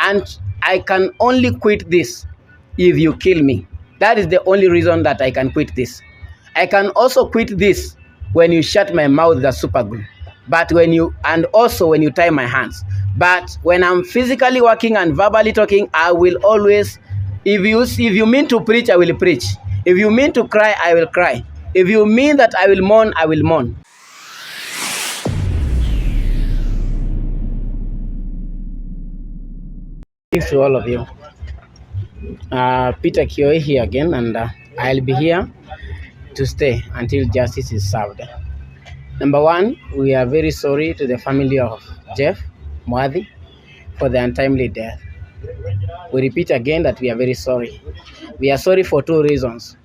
and I can only quit this if you kill me. That is the only reason that I can quit this. I can also quit this when you shut my mouth with a super glue, but also when you tie my hands. But when I'm physically working and verbally talking, I will always, if you mean to preach, I will preach. If you mean to cry, I will cry. If you mean that I will mourn, I will mourn. Thanks to all of you. Peter Kioi here again, and I'll be here to stay until justice is served. Number one, we are very sorry to the family of Jeff Mwathi for the untimely death. We repeat again that we are very sorry. We are sorry for two reasons.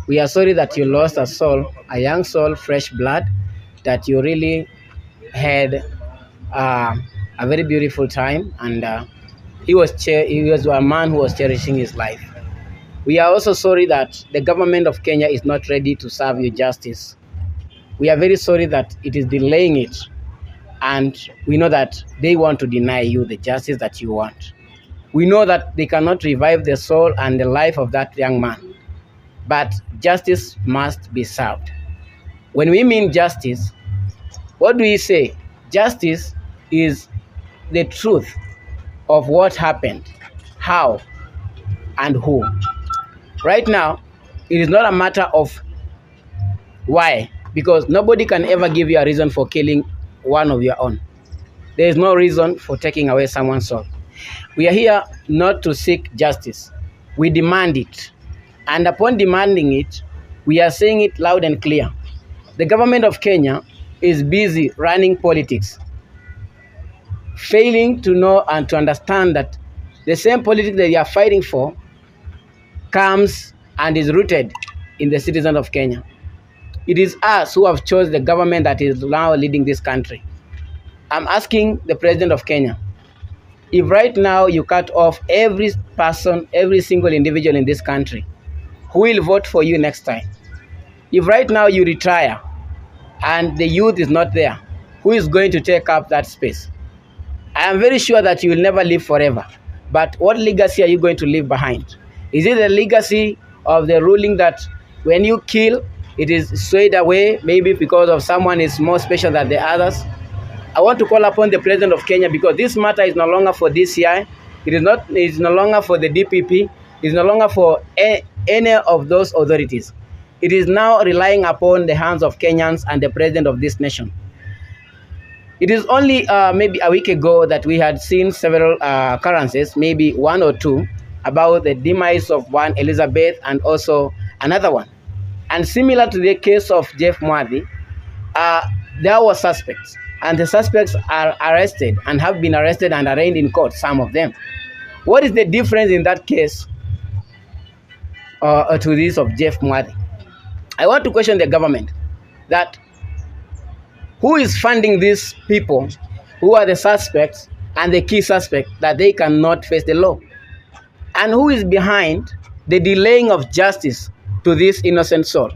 We are sorry that you lost a soul, a young soul, fresh blood, that you really had a very beautiful time, and he was a man who was cherishing his life. We are also sorry that the government of Kenya is not ready to serve you justice. We are very sorry that it is delaying it, and we know that they want to deny you the justice that you want. We know that they cannot revive the soul and the life of that young man, but justice must be served. When we mean justice, what do we say? Justice is the truth of what happened, how, and who. Right now, it is not a matter of why, because nobody can ever give you a reason for killing one of your own. There is no reason for taking away someone's soul. We are here not to seek justice. We demand it. And upon demanding it, we are saying it loud and clear. The government of Kenya is busy running politics, failing to know and to understand that the same politics that they are fighting for comes and is rooted in the citizens of Kenya. It is us who have chosen the government that is now leading this country. I'm asking the president of Kenya, if right now you cut off every person, every single individual in this country, who will vote for you next time? If right now you retire and the youth is not there, who is going to take up that space? I am very sure that you will never live forever. But what legacy are you going to leave behind? Is it the legacy of the ruling that when you kill, it is swayed away, maybe because of someone is more special than the others? I want to call upon the president of Kenya, because this matter is no longer for DCI. It is no longer for the DPP. It is no longer for any of those authorities. It is now relying upon the hands of Kenyans and the president of this nation. It is only maybe a week ago that we had seen several occurrences, maybe one or two, about the demise of one Elizabeth and also another one. And similar to the case of Jeff Mwathi, there were suspects, and the suspects are arrested and have been arrested and arraigned in court, some of them. What is the difference in that case to this of Jeff Mwathi? I want to question the government that who is funding these people who are the suspects and the key suspect that they cannot face the law? And who is behind the delaying of justice to this innocent soul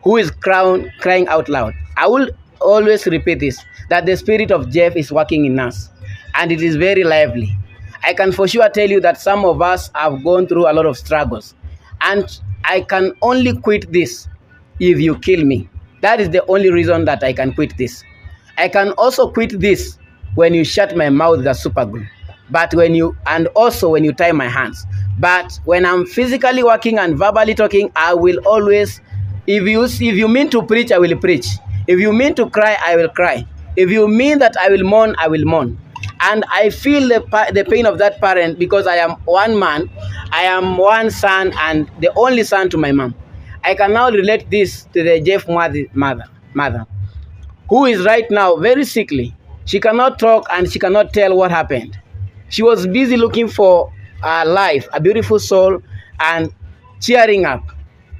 who is crying out loud? I will always repeat this, that the spirit of Jeff is working in us, and it is very lively. I can for sure tell you that some of us have gone through a lot of struggles, and I can only quit this if you kill me. That is the only reason that I can quit this. I can also quit this when you shut my mouth with a super glue, and also when you tie my hands. But when I'm physically working and verbally talking, I will always, if you mean to preach, I will preach. If you mean to cry, I will cry. If you mean that I will mourn, I will mourn. And I feel the pain of that parent, because I am one man, I am one son, and the only son to my mom. I can now relate this to the Jeff Mwathi mother, who is right now very sickly. She cannot talk and she cannot tell what happened. She was busy looking for a life, a beautiful soul, and cheering up.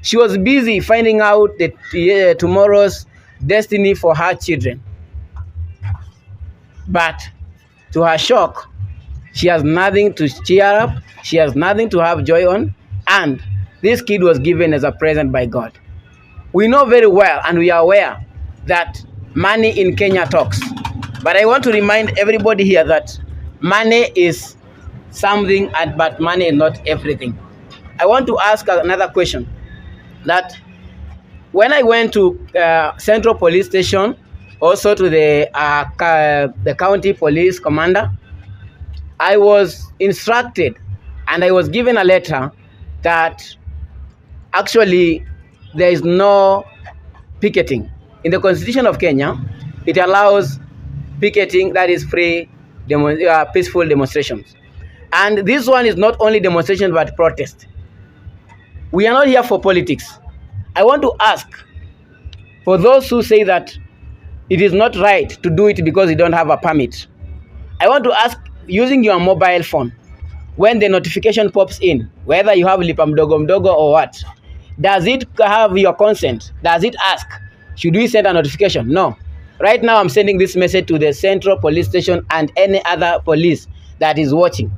She was busy finding out tomorrow's destiny for her children. But to her shock, she has nothing to cheer up. She has nothing to have joy on. And this kid was given as a present by God. We know very well and we are aware that money in Kenya talks. But I want to remind everybody here that money is something, but money is not everything. I want to ask another question. That when I went to Central Police Station, also to the county police commander, I was instructed and I was given a letter that actually there is no picketing. In the Constitution of Kenya, it allows picketing, that is free, peaceful demonstrations. And this one is not only demonstration but protest. We are not here for politics. I want to ask, for those who say that it is not right to do it because you don't have a permit, I want to ask, using your mobile phone, when the notification pops in, whether you have lipa mdogo mdogo or what, does it have your consent? Does it ask, should we send a notification? No. Right now, I'm sending this message to the Central Police Station and any other police that is watching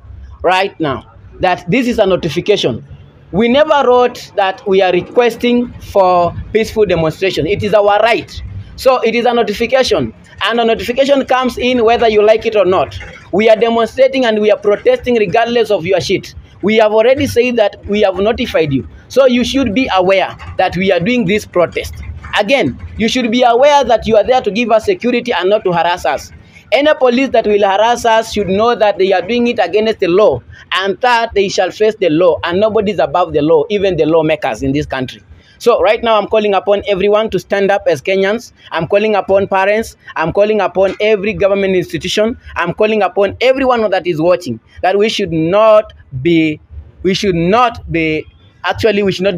right now, that this is a notification. We never wrote that we are requesting for peaceful demonstration. It is our right. So it is a notification, and a notification comes in whether you like it or not. We are demonstrating and we are protesting regardless of your shit. We have already said that we have notified you. So you should be aware that we are doing this protest. Again, you should be aware that you are there to give us security and not to harass us. Any police that will harass us should know that they are doing it against the law, and that they shall face the law, and nobody is above the law, even the lawmakers in this country. So right now, I'm calling upon everyone to stand up as Kenyans. I'm calling upon parents. I'm calling upon every government institution. I'm calling upon everyone that is watching, that we should not be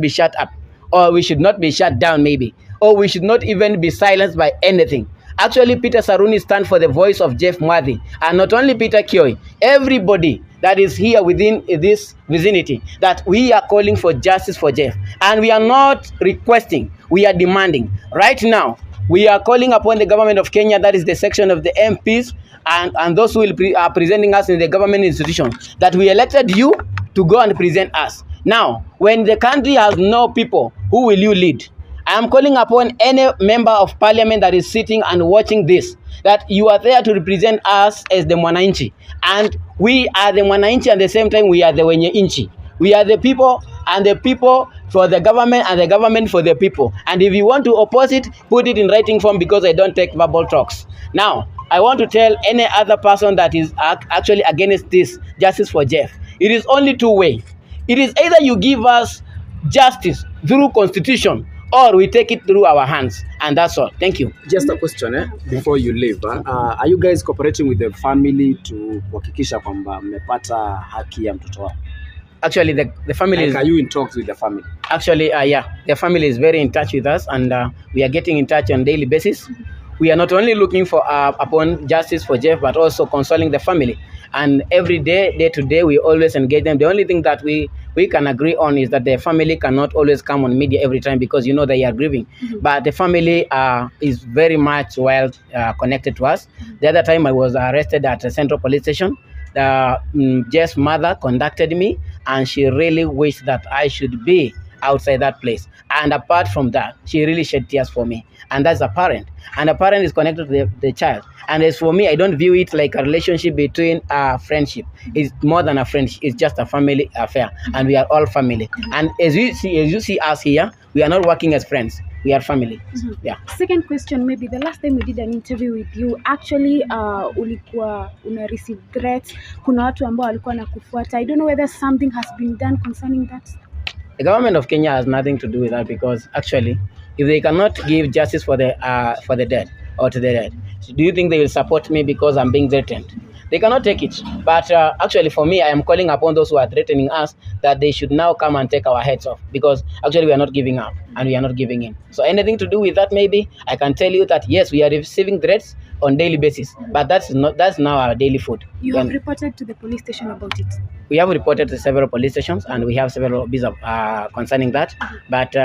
shut up, or we should not be shut down maybe, or we should not even be silenced by anything. Actually, Peter Saruni stands for the voice of Jeff Mwathi, and not only Peter Kioi, everybody that is here within this vicinity, that we are calling for justice for Jeff. And we are not requesting, we are demanding. Right now, we are calling upon the government of Kenya, that is the section of the MPs, and those who are presenting us in the government institution, that we elected you to go and present us. Now, when the country has no people, who will you lead? I am calling upon any member of parliament that is sitting and watching this, that you are there to represent us as the Mwananchi. And we are the Mwananchi, at the same time we are the wenye inchi. We are the people, and the people for the government, and the government for the people. And if you want to oppose it, put it in writing form, because I don't take verbal talks. Now, I want to tell any other person that is actually against this justice for Jeff, it is only two ways. It is either you give us justice through constitution, or we take it through our hands, and that's all. Thank you. Just a question before you leave. Are you guys cooperating with the family to kuhakikisha kwamba mmepata haki ya mtoto wao? Actually, the family is... Are you in talks with the family? Actually, yeah. The family is very in touch with us, and we are getting in touch on a daily basis. We are not only looking for upon justice for Jeff, but also consoling the family. And every day, day to day, we always engage them. The only thing that we can agree on is that the family cannot always come on media every time, because you know they are grieving. But the family is very much well connected to us. The other time I was arrested at a Central Police Station, Jeff's mother contacted me, and she really wished that I should be outside that place. And apart from that, she really shed tears for me. And that's a parent. And a parent is connected to the child. And as for me, I don't view it like a relationship between a friendship. It's more than a friendship. It's just a family affair. And we are all family. And as you see us here, we are not working as friends. We are family. Yeah. Second question, maybe the last time we did an interview with you, actually ulikuwa una receive threats. Kuna watu ambao walikuwa nakufuata. I don't know whether something has been done concerning that. The government of Kenya has nothing to do with that, because actually, if they cannot give justice for the dead or to the dead, do you think they will support me because I'm being threatened? They cannot take it. But actually, for me, I am calling upon those who are threatening us that they should now come and take our heads off, because actually we are not giving up and we are not giving in. So anything to do with that, maybe I can tell you that yes, we are receiving threats on daily basis, but that's now our daily food. You have reported to the police station about it? We have reported to several police stations, and we have several bits of concerning that. But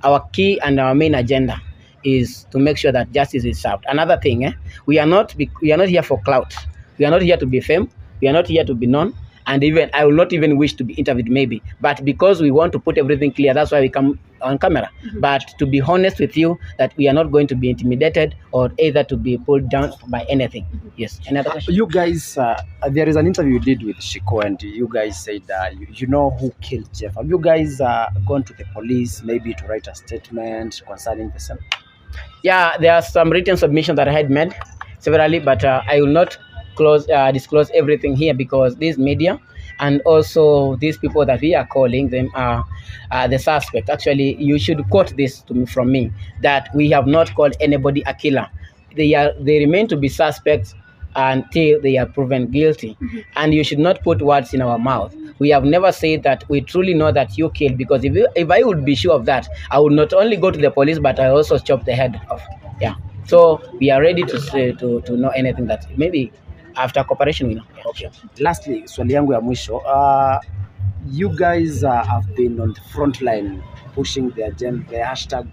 our key and our main agenda is to make sure that justice is served. Another thing, we are not here for clout. We are not here to be famed. We are not here to be known. and even I will not even wish to be interviewed maybe, but because we want to put everything clear, that's why we come on camera. But to be honest with you, that we are not going to be intimidated or either to be pulled down by anything. Yes. Another question? You guys, there is an interview you did with Shiko, and you guys said you know who killed Jeff. Have you guys gone to the police maybe to write a statement concerning the same? Yeah, there are some written submissions that I had made severally, but I will not disclose everything here because this media and also these people that we are calling them are the suspect. Actually, you should quote this to me, from me, that we have not called anybody a killer. They remain to be suspects until they are proven guilty. And you should not put words in our mouth. We have never said that we truly know that you killed, because if I would be sure of that, I would not only go to the police, but I also chop the head off. Yeah. So we are ready to say, to know anything that maybe after cooperation we know. Yeah. Okay. Lastly, swali yangu ya mwisho, you guys have been on the front line pushing the hashtag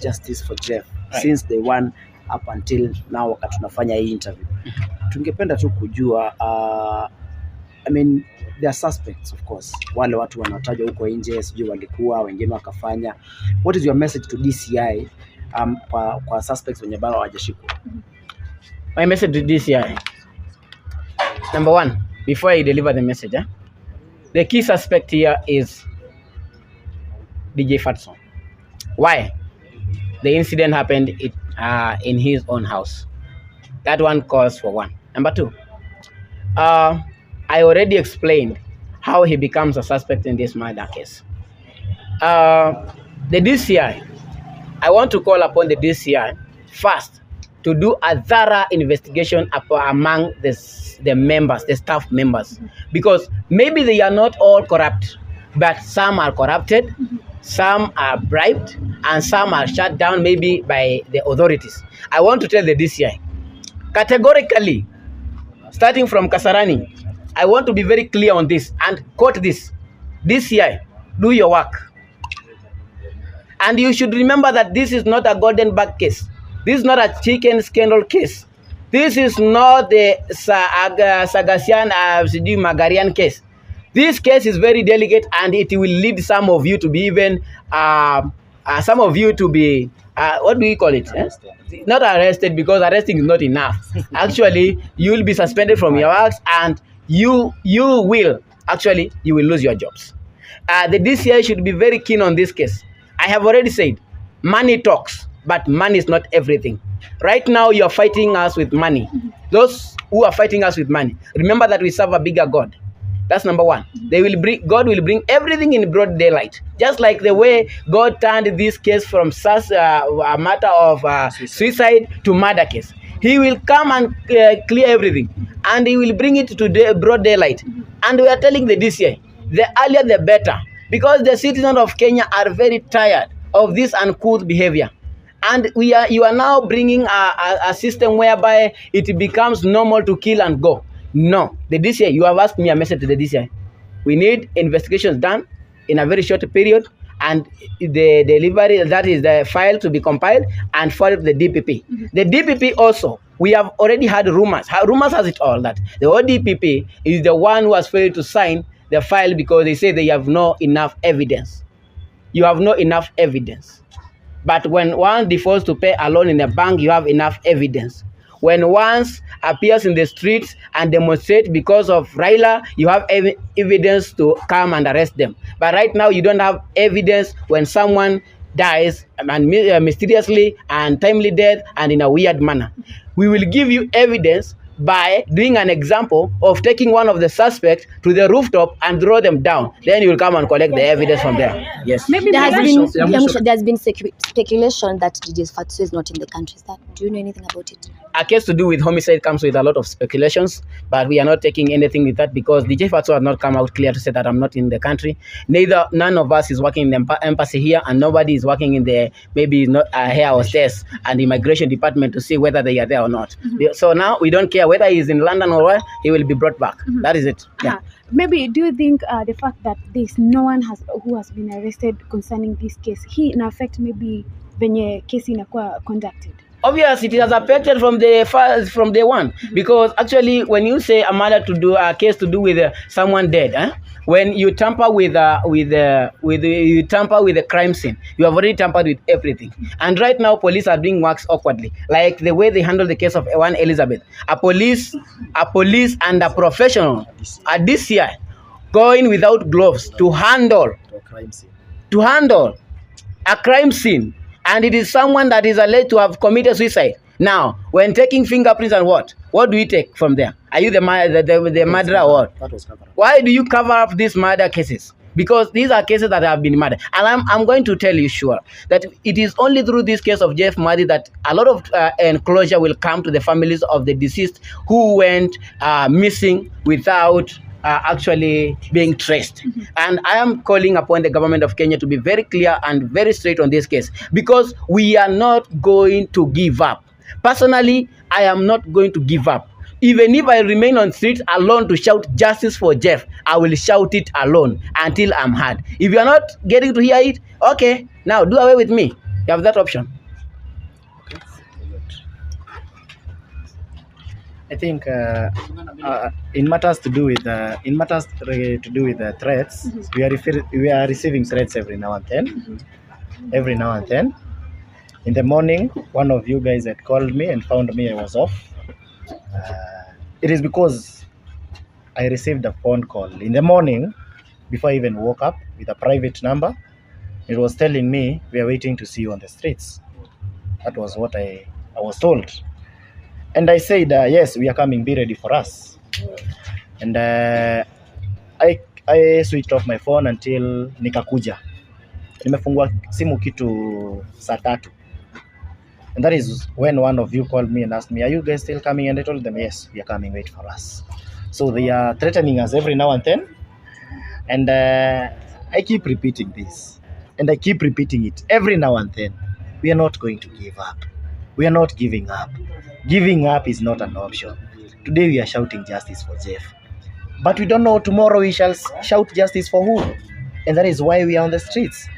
justice for Jeff since day one up until now wakati tunafanya hii interview. Tungependa tu kujua, I mean, there are suspects of course, wale watu wanatajwa huko nje, sijui walikuwa wengine wakafanya. What is your message to DCI kwa suspects wenye bado hawajashikwa? My message to DCI, number one, before I deliver the message, the key suspect here is DJ Fatxo. Why? The incident happened in his own house. That one calls for one. Number two, I already explained how he becomes a suspect in this murder case. The DCI, I want to call upon the DCI first to do a thorough investigation among the members, the staff members, because maybe they are not all corrupt, but some are corrupted, some are bribed, and some are shut down maybe by the authorities. I want to tell the DCI, categorically, starting from Kasarani, I want to be very clear on this and quote this: DCI, do your work. And you should remember that this is not a golden bag case. This is not a chicken scandal case. This is not the Sagasian Magarian case. This case is very delicate, and it will lead some of you to be even, some of you to be, what do we call it? Not arrested, because arresting is not enough. Actually, you will be suspended from your works, and you will lose your jobs. The DCI should be very keen on this case. I have already said, money talks, but money is not everything. Right now, you are fighting us with money. Those who are fighting us with money, remember that we serve a bigger God. That's number one. God will bring everything in broad daylight. Just like the way God turned this case from a matter of suicide to murder case. He will come and clear everything. And he will bring it to broad daylight. And we are telling the DCI, the earlier the better. Because the citizens of Kenya are very tired of this uncouth behavior. And you are now bringing a system whereby it becomes normal to kill and go. No, the DCI, you have asked me a message to the DCI. We need investigations done in a very short period, and the delivery, that is the file, to be compiled and forwarded to the DPP. The DPP also, we have already had rumors. Rumors has it all that the ODPP is the one who has failed to sign the file because they say they have no enough evidence. You have no enough evidence. But when one defaults to pay a loan in a bank, you have enough evidence. When one appears in the streets and demonstrate because of Raila, you have evidence to come and arrest them. But right now, you don't have evidence when someone dies and mysteriously and timely death and in a weird manner. We will give you evidence by doing an example of taking one of the suspects to the rooftop and throw them down. Then you will come and collect the evidence from there. Yes. Maybe there's been speculation that DJ Fatxo is not in the country. Do you know anything about it? A case to do with homicide comes with a lot of speculations, but we are not taking anything with that because DJ Fatxo has not come out clear to say that I'm not in the country. None of us is working in the embassy here, and nobody is working in the air hostess and the immigration department to see whether they are there or not. So now we don't care whether he is in London or where, he will be brought back. That is it. Yeah. Maybe do you think the fact that there's no one who has been arrested concerning this case, he in effect maybe venye case inakuwa conducted? Obviously, it has affected from the first, from day one, because actually, when you say a murder to do a case to do with someone dead, when you tamper with you tamper with the crime scene, you have already tampered with everything. And right now, police are doing works awkwardly, like the way they handle the case of one Elizabeth. A police and a professional at this year going without gloves to handle a crime scene, and it is someone that is alleged to have committed suicide. Now, when taking fingerprints and what do we take from there? Are you the murderer or what? Why do you cover up these murder cases? Because these are cases that have been murdered. And I'm going to tell you sure that it is only through this case of Jeff Mwathi that a lot of enclosure will come to the families of the deceased who went missing without actually being traced. And I am calling upon the government of Kenya to be very clear and very straight on this case, because we are not going to give up. Personally, I am not going to give up. Even if I remain on street alone to shout justice for Jeff, I will shout it alone until I'm heard. If you are not getting to hear it, okay, now do away with me. You have that option. I think in matters to do with threats, we are receiving threats every now and then. Every now and then. In the morning, one of you guys had called me and found me I was off. It is because I received a phone call in the morning before I even woke up with a private number. It was telling me, we are waiting to see you on the streets. That was what I was told. And I said, yes, we are coming, be ready for us. And I switched off my phone until nikakuja. Nimefungua simu kitu saa 3. And that is when one of you called me and asked me, are you guys still coming? And I told them, yes, we are coming, wait for us. So they are threatening us every now and then. And I keep repeating this. And I keep repeating it every now and then. We are not going to give up. We are not giving up. Giving up is not an option. Today we are shouting justice for Jeff. But we don't know tomorrow we shall shout justice for who. And that is why we are on the streets.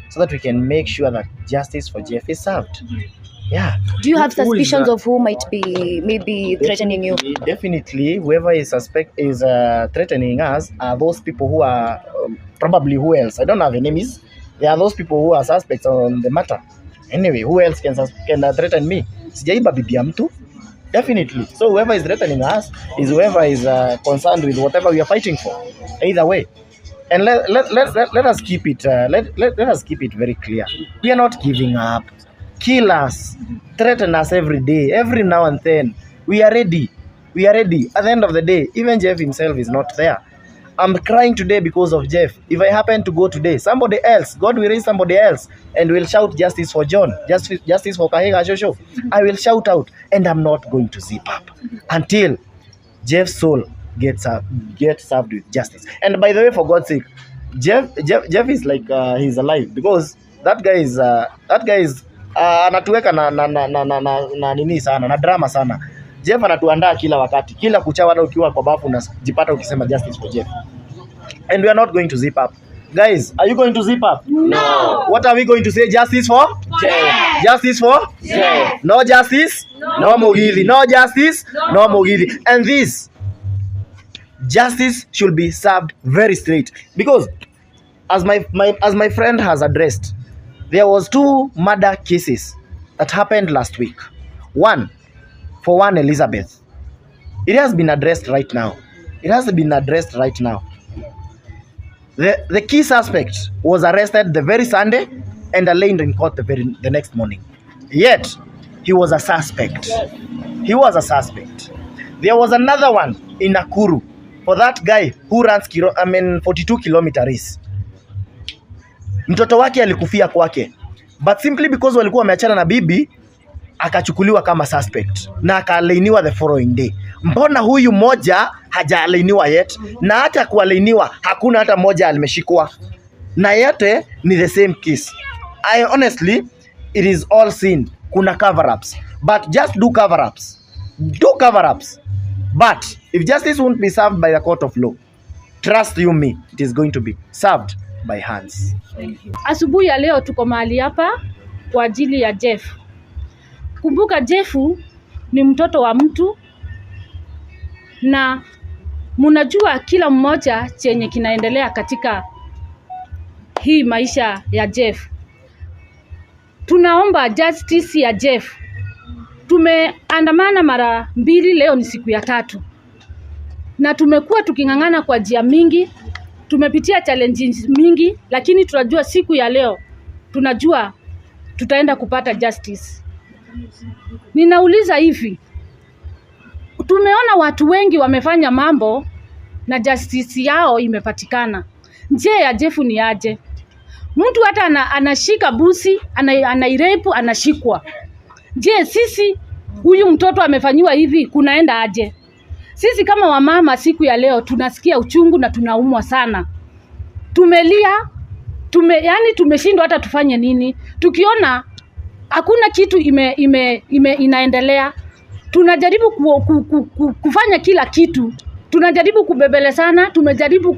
So that we can make sure that justice for Jeff is served. Yeah. Do you have suspicions of who might be maybe threatening you? Definitely, whoever is threatening us are those people who are probably who else. I don't have enemies. There are those people who are suspects on the matter. Anyway, who else can threaten me? Sijaiba bibi ya mtu. Definitely. So whoever is threatening us is whoever is concerned with whatever we are fighting for. Either way. And let us keep it let us keep it very clear. We are not giving up. Kill us, threaten us every day, every now and then. We are ready. We are ready. At the end of the day, even Jeff himself is not there. I'm crying today because of Jeff. If I happen to go today, somebody else, God will raise somebody else and will shout justice for John, justice for Kahega Shosho. I will shout out, and I'm not going to zip up until Jeff's soul gets served with justice. And by the way, for God's sake, Jeff is like he's alive, because that guy is anatuweka na nini sana, na drama sana. Jeff anatuandaa kila wakati, kila kuchao, hata ukiwa kwa bafu unajipata ukisema justice for Jeff. And we are not going to zip up. Guys, are you going to zip up? No. What are we going to say? Justice for Jeff. Justice for Jeff. No justice, no Mugithi. No justice, no Mugithi. And this justice should be served very straight, because as my friend has addressed, there was 2 murder cases that happened last week. One Elizabeth. It has been addressed right now. It has been addressed right now. The key suspect was arrested the very Sunday and arraigned in court the next morning. Yet he was a suspect. He was a suspect. There was another one in Nakuru for that guy who runs 42 kilometer race. Mtoto wake alikufia kwake, but simply because walikuwa wameachana na bibi, akachukuliwa kama suspect na akalainiwa the following day. Mbona huyu moja hajalainiwa yet? Na hata kualainiwa hakuna hata moja alimeshikwa, na yote ni the same case. I honestly, it is all sin. Kuna cover ups, but just do cover ups. Do cover ups. But if justice won't be served by the court of law, trust you me, it is going to be served by hands. Asubuhi ya leo tuko mahali hapa kwa ajili ya Jeff. kumbuka Jefu ni mtoto wa mtu, na mnajua kila mmoja chenye kinaendelea katika hii maisha ya Jeff. Tunaomba justice ya Jeff. Tumeandamana mara 2, leo ni siku ya 3. Na tumekuwa tukingangana kwa njia mingi, tumepitia challenges mingi, lakini tunajua siku ya leo tunajua tutaenda kupata justice. Ninauliza hivi, tumeona watu wengi wamefanya mambo na justice yao imepatikana. Je, ya Jeff ni aje? Mtu hata anashika busi, anairepu, anashikwa. Je, sisi huyu mtoto amefanyiwa hivi, kunaenda aje? Sisi kama wamama siku ya leo tunasikia uchungu na tunaumwa sana. Tumelia, yani tumeshindwa hata tufanye nini. Tukiona hakuna kitu inaendelea. Tunajaribu kufanya kila kitu. Tunajaribu kubebele sana, tumejaribu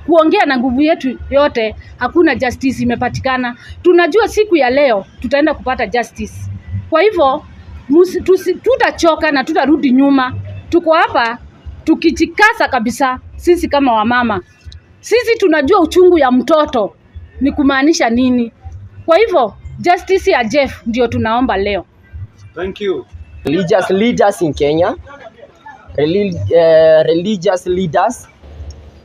kuongea na nguvu yetu yote, hakuna justice imepatikana. Tunajua siku ya leo tutaenda kupata justice. Kwa hivyo tutachoka na tutarudi nyuma. Tuko hapa tukijikasa kabisa sisi kama wamama. Sisi tunajua uchungu ya mtoto ni kumaanisha nini. Kwa hivyo justice ya Jeff ndio tunaomba leo. Thank you. Religious leaders in Kenya, religious leaders,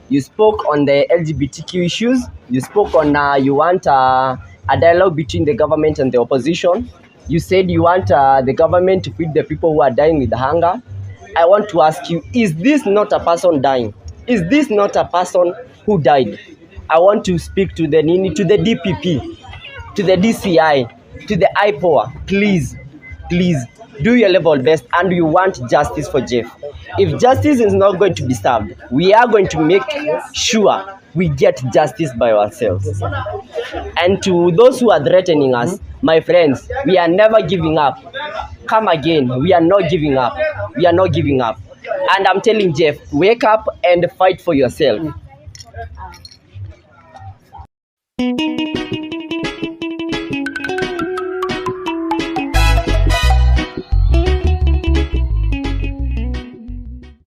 you spoke on the LGBTQ issues. You spoke on you want a dialogue between the government and the opposition. You said you want the government to feed the people who are dying with hunger. I want to ask you, is this not a person dying? Is this not a person who died? I want to speak to the DPP, to the DCI, to the IPOA. Please, do your level best, and you want justice for Jeff. If justice is not going to be served, we are going to make sure we get justice by ourselves. And to those who are threatening us, my friends, we are never giving up. Come again, we are not giving up. We are not giving up. And I'm telling Jeff, wake up and fight for yourself.